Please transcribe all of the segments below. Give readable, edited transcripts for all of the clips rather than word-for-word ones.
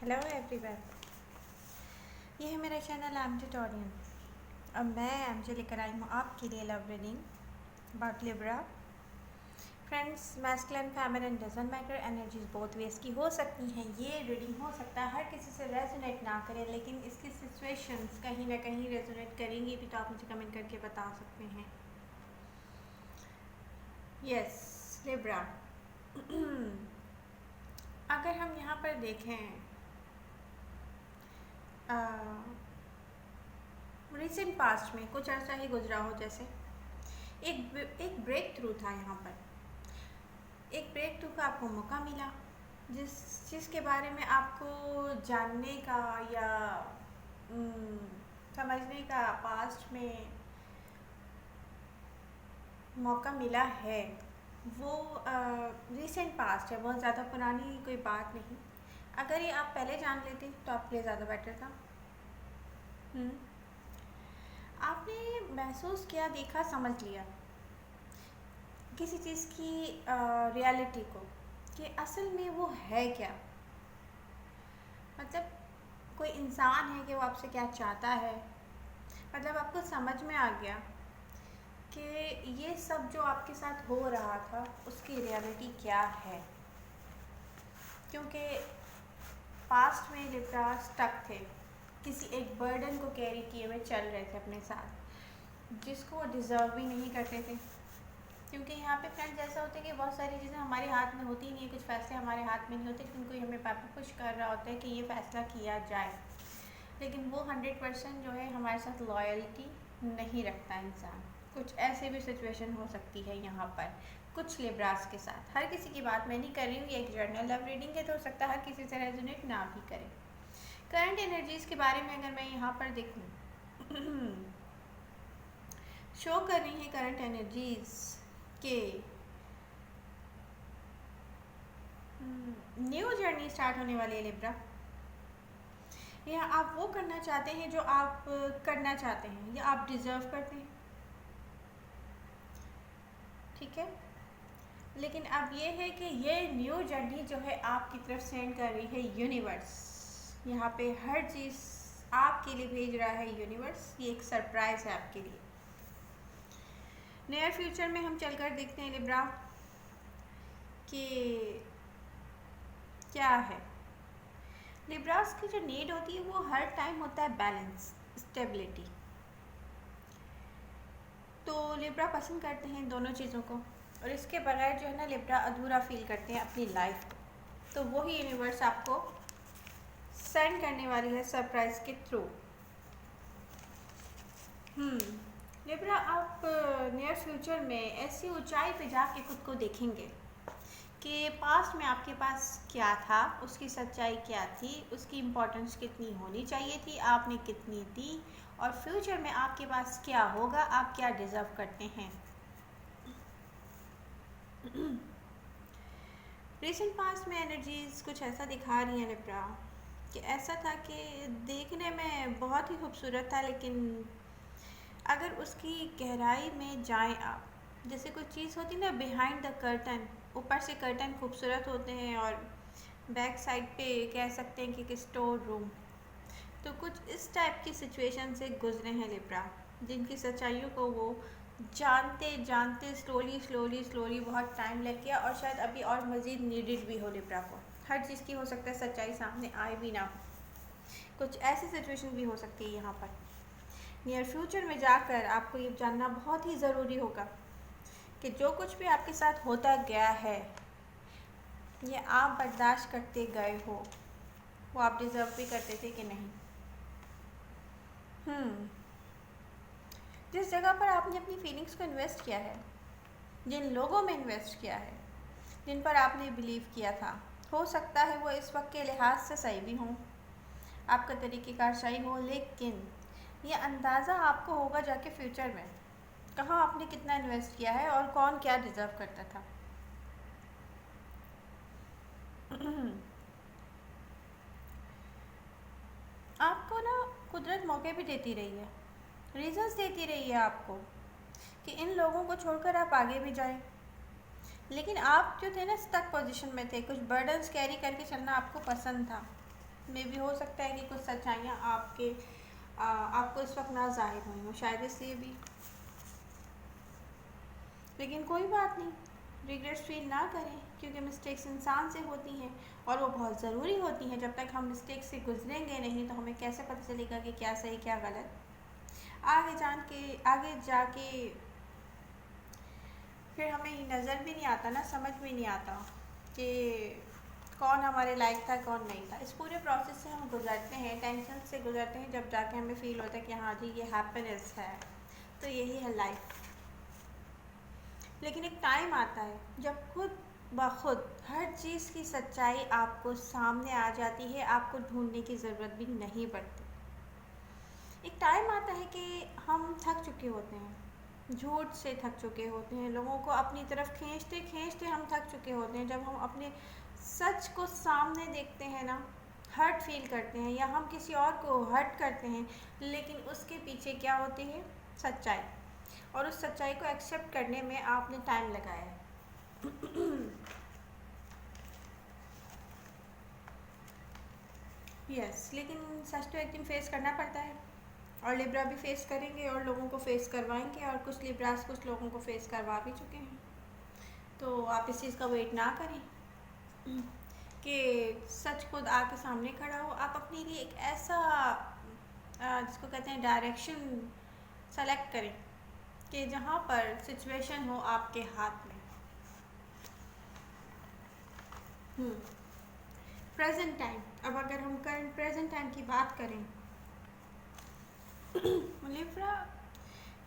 Hello everyone, ये है मेरा चैनल एम ट्यूटोरियल। अब मैं एमजे लेकर आई हूँ आपके लिए love reading about Libra. Friends, masculine feminine doesn't matter, energies both ways की हो सकती हैं। ये रीडिंग हो सकता है हर किसी से रेजोनेट ना करे, लेकिन इसकी सिचुएशंस कहीं ना कहीं रेजोनेट करेंगी भी, तो आप मुझे कमेंट करके बता सकते हैं। यस लिब्रा, अगर हम यहाँ पर देखें रिसेंट पास्ट में कुछ अर्सा ही गुजरा हो, जैसे एक ब्रेक थ्रू था यहाँ पर। एक ब्रेक थ्रू का आपको मौका मिला, जिस चीज़ के बारे में आपको जानने का या समझने का पास्ट में मौका मिला है, वो रिसेंट पास्ट है, बहुत ज़्यादा पुरानी कोई बात नहीं। अगर ये आप पहले जान लेते तो आपके लिए ज़्यादा बेटर था। आपने महसूस किया, देखा, समझ लिया किसी चीज़ की रियलिटी को, कि असल में वो है क्या। मतलब कोई इंसान है कि वो आपसे क्या चाहता है। मतलब आपको समझ में आ गया कि ये सब जो आपके साथ हो रहा था उसकी रियलिटी क्या है। क्योंकि पास्ट में लिब्रा स्टक थे, किसी एक बर्डन को कैरी किए हुए चल रहे थे अपने साथ, जिसको वो डिज़र्व भी नहीं करते थे। क्योंकि यहाँ पे फ्रेंड्स ऐसा होता है कि बहुत सारी चीज़ें हमारे हाथ में होती नहीं है, कुछ फैसले हमारे हाथ में नहीं होते, लेकिन कोई हमें पापा पुश कर रहा होता है कि ये फ़ैसला किया जाए, लेकिन वो 100% जो है हमारे साथ लॉयल्टी नहीं रखता इंसान। कुछ ऐसे भी सिचुएशन हो सकती है यहाँ पर कुछ लिब्रास के साथ। हर किसी की बात मैं नहीं कर रही हूँ, ये एक जर्नल लव रीडिंग है, तो हो सकता है हर किसी से रेजोनेट ना भी करे। करंट एनर्जीज़ के बारे में अगर मैं यहाँ पर देखूँ, शो कर रही है करंट एनर्जीज़ के न्यू जर्नी स्टार्ट होने वाली है लिब्रा। या आप वो करना चाहते हैं जो आप करना चाहते हैं या आप डिज़र्व करते हैं, ठीक है। लेकिन अब ये है कि ये न्यू जर्नी जो है आपकी तरफ सेंड कर रही है यूनिवर्स। यहाँ पे हर चीज़ आपके लिए भेज रहा है यूनिवर्स। ये एक सरप्राइज़ है आपके लिए। नियर फ्यूचर में हम चलकर देखते हैं लिब्रा कि क्या है। लिब्रास की जो नीड होती है वो हर टाइम होता है बैलेंस, स्टेबिलिटी। तो लिब्रा पसंद करते हैं दोनों चीज़ों को, और इसके बगैर जो है ना लिब्रा अधूरा फील करते हैं अपनी लाइफ को। तो वही यूनिवर्स आपको सेंड करने वाली है सरप्राइज़ के थ्रू। लिब्रा, आप नियर फ्यूचर में ऐसी ऊंचाई पे जाके खुद को देखेंगे कि पास्ट में आपके पास क्या था, उसकी सच्चाई क्या थी, उसकी इम्पोर्टेंस कितनी होनी चाहिए थी, आपने कितनी दी, और फ्यूचर में आपके पास क्या होगा, आप क्या डिज़र्व करते हैं। रिसेंट पास्ट में एनर्जीज़ कुछ ऐसा दिखा रही हैं लिब्रा कि ऐसा था कि देखने में बहुत ही खूबसूरत था, लेकिन अगर उसकी गहराई में जाएं आप, जैसे कोई चीज़ होती ना बिहाइंड द कर्टन, ऊपर से कर्टन खूबसूरत होते हैं और बैक साइड पे कह सकते हैं कि स्टोर रूम, तो कुछ इस टाइप की सिचुएशन से गुजरे हैं लिब्रा, जिनकी सच्चाइयों को वो जानते जानते स्लोली स्लोली स्लोली बहुत टाइम लग गया, और शायद अभी और मज़ीद नीडेड भी हो लिब्रा को। हर चीज़ की हो सकता है सच्चाई सामने आए भी ना हो, कुछ ऐसी सिचुएशन भी हो सकती है यहाँ पर। नियर फ्यूचर में जाकर आपको ये जानना बहुत ही ज़रूरी होगा कि जो कुछ भी आपके साथ होता गया है, ये आप बर्दाश्त करते गए हो, वो आप डिज़र्व भी करते थे कि नहीं। जिस जगह पर आपने अपनी फीलिंग्स को इन्वेस्ट किया है, जिन लोगों में इन्वेस्ट किया है, जिन पर आपने बिलीव किया था, हो सकता है वो इस वक्त के लिहाज से सही भी हों, आपका तरीक़ेकार सही हो, लेकिन ये अंदाज़ा आपको होगा जाके फ्यूचर में कहाँ आपने कितना इन्वेस्ट किया है और कौन क्या डिज़र्व करता था। आपको ना कुदरत मौके भी देती रही है, रीज़न्स देती रही है आपको कि इन लोगों को छोड़कर आप आगे भी जाएं, लेकिन आप जो थे ना स्टक पोजीशन में थे, कुछ बर्डन्स कैरी करके चलना आपको पसंद था, मे भी हो सकता है कि कुछ सच्चाइयाँ आपको इस वक्त ना जाहिर हुई हो, शायद इसलिए भी। लेकिन कोई बात नहीं, रिग्रेट्स फील ना करें, क्योंकि मिस्टेक्स इंसान से होती हैं और वो बहुत ज़रूरी होती हैं। जब तक हम मिस्टेक से गुजरेंगे नहीं तो हमें कैसे पता चलेगा कि क्या सही क्या गलत। आगे जाके फिर हमें नज़र भी नहीं आता ना, समझ भी नहीं आता कि कौन हमारे लायक था कौन नहीं था। इस पूरे प्रोसेस से हम गुजरते हैं, टेंशन से गुजरते हैं, जब जाके हमें फ़ील होता है कि हाँ जी ये हैप्पीनेस है, तो यही है लाइफ। लेकिन एक टाइम आता है जब खुद ब खुद हर चीज़ की सच्चाई आपको सामने आ जाती है, आपको ढूंढने की ज़रूरत भी नहीं पड़ती। एक टाइम आता है कि हम थक चुके होते हैं, झूठ से थक चुके होते हैं, लोगों को अपनी तरफ खींचते खींचते हम थक चुके होते हैं। जब हम अपने सच को सामने देखते हैं ना, हर्ट फील करते हैं या हम किसी और को हर्ट करते हैं, लेकिन उसके पीछे क्या होती है? सच्चाई। और उस सच्चाई को एक्सेप्ट करने में आपने टाइम लगाया है। यस, लेकिन सच तो एक दिन फेस करना पड़ता है, और लिब्रा भी फेस करेंगे और लोगों को फेस करवाएंगे, और कुछ लिब्रास कुछ लोगों को फेस करवा भी चुके हैं। तो आप इस चीज़ का वेट ना करें कि सच खुद आके सामने खड़ा हो। आप अपने लिए एक ऐसा जिसको कहते हैं डायरेक्शन सेलेक्ट करें कि जहाँ पर सिचुएशन हो आपके हाथ में। प्रेजेंट टाइम, अब अगर हम करंट प्रेजेंट टाइम की बात करें, लिब्रा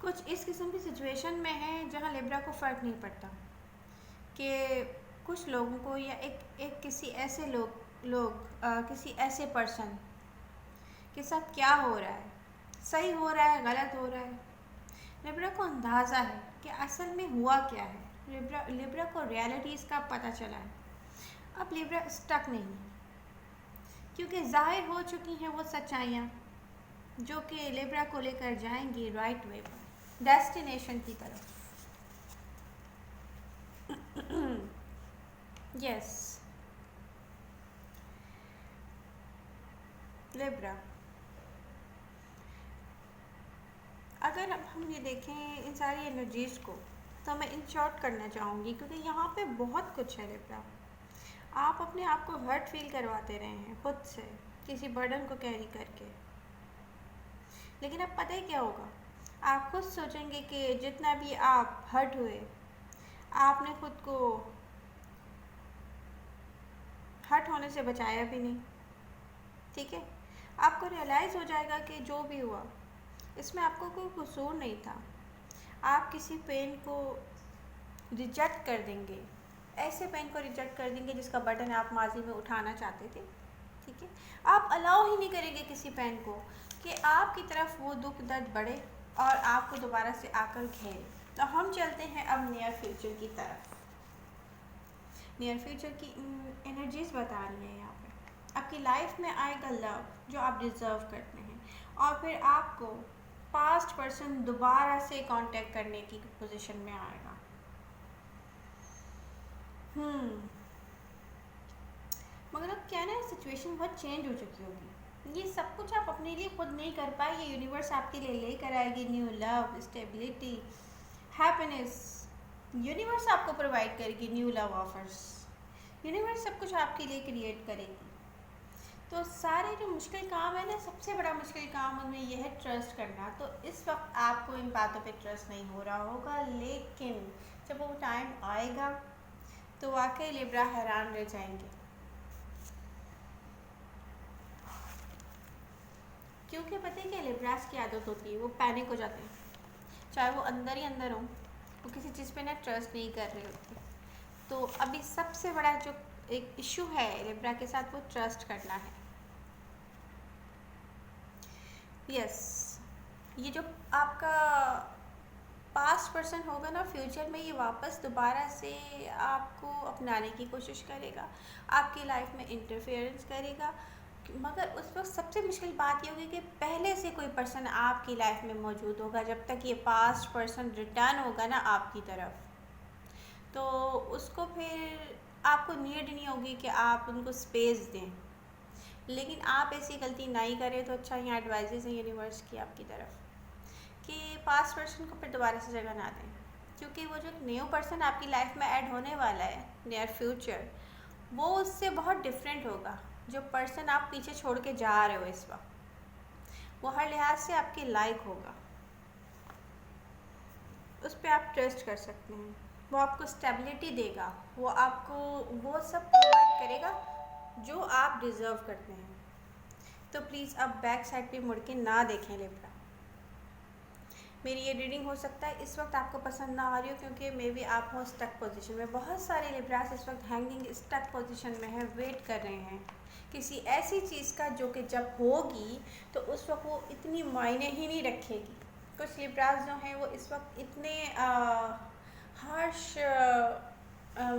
कुछ इस किस्म की सिचुएशन में है जहाँ लिब्रा को फ़र्क नहीं पड़ता कि कुछ लोगों को या एक किसी ऐसे किसी ऐसे पर्सन के साथ क्या हो रहा है, सही हो रहा है गलत हो रहा है। लिब्रा को अंदाज़ा है कि असल में हुआ क्या है। लिब्रा को रियलिटीज़ का पता चला है। अब लिब्रा स्टक नहीं है, क्योंकि ज़ाहिर हो चुकी हैं वो सच्चाइयाँ जो कि लिब्रा को लेकर जाएंगी राइट वे पर, डेस्टिनेशन की तरफ। यस, लिब्रा, अगर अब हम ये देखें इन सारी एनर्जीज़ को, तो मैं इन शॉर्ट करना चाहूँगी, क्योंकि यहाँ पे बहुत कुछ है लिब्रा। आप अपने आप को हर्ट फील करवाते रहे हैं खुद से, किसी बर्डन को कैरी करके। लेकिन अब पता ही क्या होगा, आप खुद सोचेंगे कि जितना भी आप हर्ट हुए, आपने खुद को हर्ट होने से बचाया भी नहीं। ठीक है, आपको रियलाइज़ हो जाएगा कि जो भी हुआ इसमें आपको कोई कसूर नहीं था। आप किसी पेन को रिजेक्ट कर देंगे, ऐसे पेन को रिजेक्ट कर देंगे जिसका बटन आप माजी में उठाना चाहते थे। ठीक है, आप अलाउ ही नहीं करेंगे किसी पेन को कि आपकी तरफ वो दुख दर्द बढ़े और आपको दोबारा से आकर घेरे। तो हम चलते हैं अब नियर फ्यूचर की तरफ। नियर फ्यूचर की एनर्जीज बता रही हैं यहाँ पे, आपकी लाइफ में आएगा लव जो आप डिज़र्व करते हैं, और फिर आपको पास्ट पर्सन दोबारा से कांटेक्ट करने की पोजीशन में आएगा। मगर अब क्या ना, सिचुएशन बहुत चेंज हो चुकी होगी। ये सब कुछ आप अपने लिए खुद नहीं कर पाए, ये यूनिवर्स आपके लिए लेकर आएगी new love, stability, happiness. Universe आपको प्रोवाइड करेगी न्यू लव ऑफर्स। यूनिवर्स सब कुछ आपके लिए क्रिएट करेगी। तो सारे जो मुश्किल काम है ना, सबसे बड़ा मुश्किल काम उनमें यह है ट्रस्ट करना। तो इस वक्त आपको इन बातों पे ट्रस्ट नहीं हो रहा होगा, लेकिन जब वो टाइम आएगा तो वाकई लिब्रा हैरान रह जाएंगे, क्योंकि पता है क्या लिब्रास की आदत होती है, वो पैनिक हो जाते हैं, चाहे वो अंदर ही अंदर हो, वो किसी चीज़ पे ना ट्रस्ट नहीं कर रहे होते। तो अभी सबसे बड़ा जो एक इशू है लिब्रा के साथ, वो ट्रस्ट करना है। यस, ये जो आपका पास्ट पर्सन होगा ना, फ्यूचर में ये वापस दोबारा से आपको अपनाने की कोशिश करेगा, आपकी लाइफ में इंटरफेरेंस करेगा। मगर उस वक्त सबसे मुश्किल बात ये होगी कि पहले से कोई पर्सन आपकी लाइफ में मौजूद होगा। जब तक ये पास्ट पर्सन रिटर्न होगा ना आपकी तरफ, तो उसको फिर आपको नीड नहीं होगी कि आप उनको स्पेस दें, लेकिन आप ऐसी गलती नहीं करें तो अच्छा। यहाँ एडवाइजेज है यूनिवर्स की आपकी तरफ कि पास्ट पर्सन को फिर दोबारा से जगह ना दें, क्योंकि वो जो न्यू पर्सन आपकी लाइफ में ऐड होने वाला है नियर फ्यूचर, वो उससे बहुत डिफरेंट होगा। जो पर्सन आप पीछे छोड़ के जा रहे हो इस वक्त, वो हर लिहाज से आपके लायक होगा, उस पर आप ट्रस्ट कर सकते हैं। वो आपको स्टेबिलिटी देगा, वो आपको वो सब प्रोवाइड करेगा जो आप डिज़र्व करते हैं। तो प्लीज़ अब बैक साइड पे मुड़ के ना देखें लिब्रा। मेरी ये रीडिंग हो सकता है इस वक्त आपको पसंद ना आ रही हो, क्योंकि मे बी आप हो स्टक पोजीशन में। बहुत सारे लिब्रास इस वक्त हैंगिंग स्टक पोजीशन में हैं, वेट कर रहे हैं किसी ऐसी चीज़ का जो कि जब होगी तो उस वक्त वो इतनी मायने ही नहीं रखेगी। कुछ लिब्रास जो हैं वो इस वक्त इतने हार्श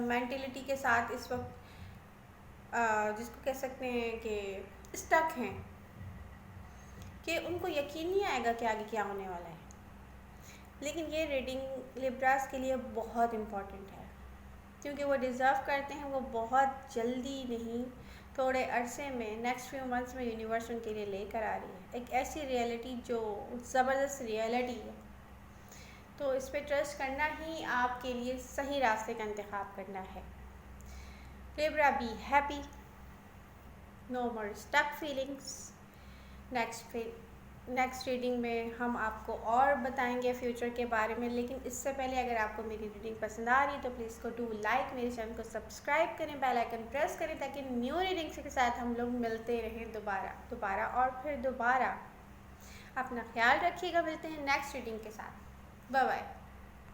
मेंटलिटी के साथ इस वक्त जिसको कह सकते हैं कि स्टक हैं, कि उनको यकीन नहीं आएगा कि आगे क्या होने वाला है। लेकिन ये रीडिंग लिब्रास के लिए बहुत इम्पॉर्टेंट है, क्योंकि वो डिज़र्व करते हैं। वो बहुत जल्दी नहीं, थोड़े अरसे में, नेक्स्ट फ्यू मंथ्स में यूनिवर्स उनके लिए लेकर आ रही है एक ऐसी रियलिटी जो ज़बरदस्त रियलिटी है। तो इस पर ट्रस्ट करना ही आपके लिए सही रास्ते का इंतखाब करना है। Libra, be happy, no more stuck feelings. Next reading में हम आपको और बताएंगे फ्यूचर के बारे में। लेकिन इससे पहले अगर आपको मेरी रीडिंग पसंद आ रही है तो प्लीज़ को डू लाइक, मेरे चैनल को सब्सक्राइब करें, बेल आइकन प्रेस करें, ताकि न्यू रीडिंग्स के साथ हम लोग मिलते रहें दोबारा और फिर दोबारा। अपना ख्याल रखिएगा, मिलते हैं नेक्स्ट रीडिंग के साथ। Bye bye.